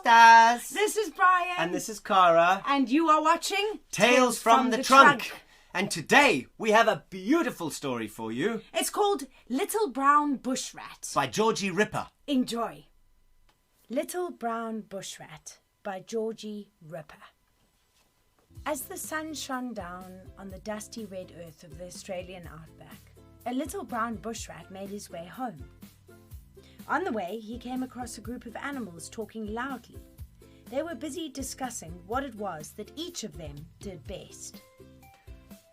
Stars. This is Bryan. And this is Cara. And you are watching Tales from the Trunk. And today we have a beautiful story for you. It's called Little Brown Bushrat. By Georgie Ripper. Enjoy. Little Brown Bushrat by Georgie Ripper. As the sun shone down on the dusty red earth of the Australian outback, a little brown bushrat made his way home. On the way, he came across a group of animals talking loudly. They were busy discussing what it was that each of them did best.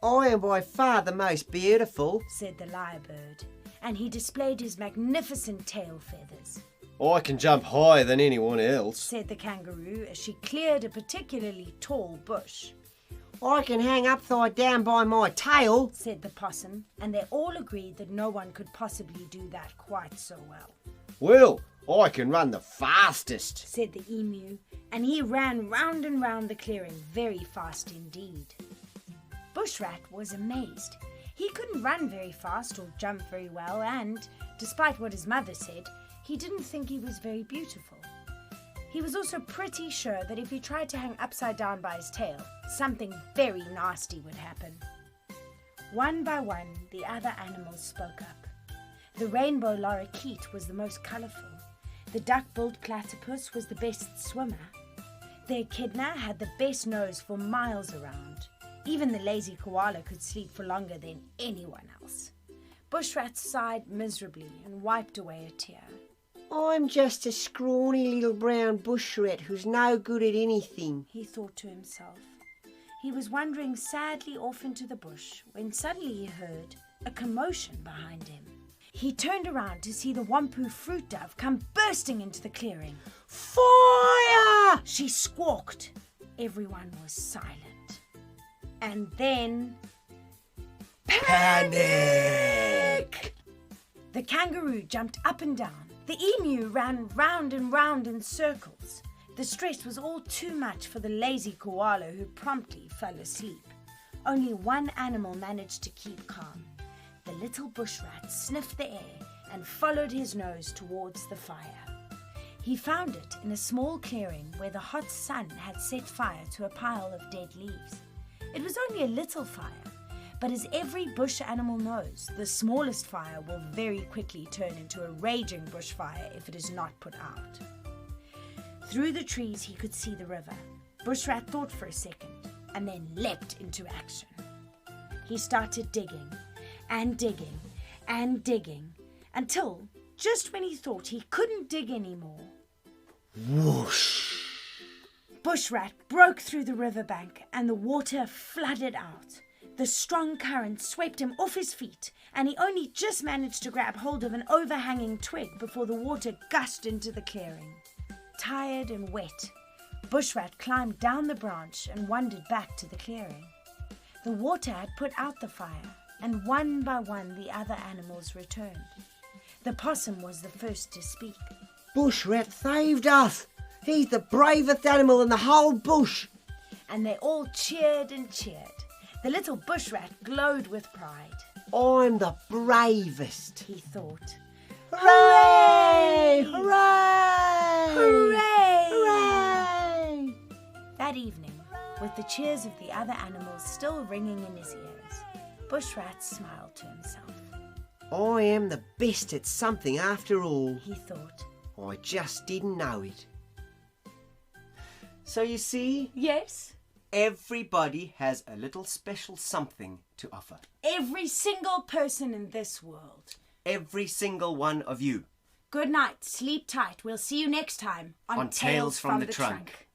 I am by far the most beautiful, said the lyrebird, and he displayed his magnificent tail feathers. I can jump higher than anyone else, said the kangaroo as she cleared a particularly tall bush. I can hang upside down by my tail, said the possum, and they all agreed that no one could possibly do that quite so well. Well, I can run the fastest, said the emu, and he ran round and round the clearing very fast indeed. Bushrat was amazed. He couldn't run very fast or jump very well, and, despite what his mother said, he didn't think he was very beautiful. He was also pretty sure that if he tried to hang upside down by his tail, something very nasty would happen. One by one, the other animals spoke up. The rainbow lorikeet was the most colourful. The duck-billed platypus was the best swimmer. The echidna had the best nose for miles around. Even the lazy koala could sleep for longer than anyone else. Bushrat sighed miserably and wiped away a tear. I'm just a scrawny little brown bushrat who's no good at anything, he thought to himself. He was wandering sadly off into the bush when suddenly he heard a commotion behind him. He turned around to see the wampu fruit dove come bursting into the clearing. Fire! She squawked. Everyone was silent. And then... Panic! The kangaroo jumped up and down. The emu ran round and round in circles. The stress was all too much for the lazy koala, who promptly fell asleep. Only one animal managed to keep calm. The little bushrat sniffed the air and followed his nose towards the fire. He found it in a small clearing where the hot sun had set fire to a pile of dead leaves. It was only a little fire, but as every bush animal knows, the smallest fire will very quickly turn into a raging bushfire if it is not put out. Through the trees he could see the river. Bushrat thought for a second and then leapt into action. He started digging and digging and digging until, just when he thought he couldn't dig anymore, Whoosh! Bushrat broke through the riverbank and the water flooded out. The strong current swept him off his feet, and he only just managed to grab hold of an overhanging twig before the water gushed into the clearing. Tired and wet, Bushrat climbed down the branch and wandered back to the clearing. The water had put out the fire, and one by one the other animals returned. The possum was the first to speak. Bushrat saved us! He's the bravest animal in the whole bush! And they all cheered and cheered. The little bushrat glowed with pride. I'm the bravest, he thought. Hooray! Hooray! Hooray! Hooray! That evening, with the cheers of the other animals still ringing in his ears, Bushrat smiled to himself. I am the best at something after all, he thought. I just didn't know it. So you see, Yes? everybody has a little special something to offer. Every single person in this world. Every single one of you. Good night, sleep tight. We'll see you next time on Tales from the Trunk.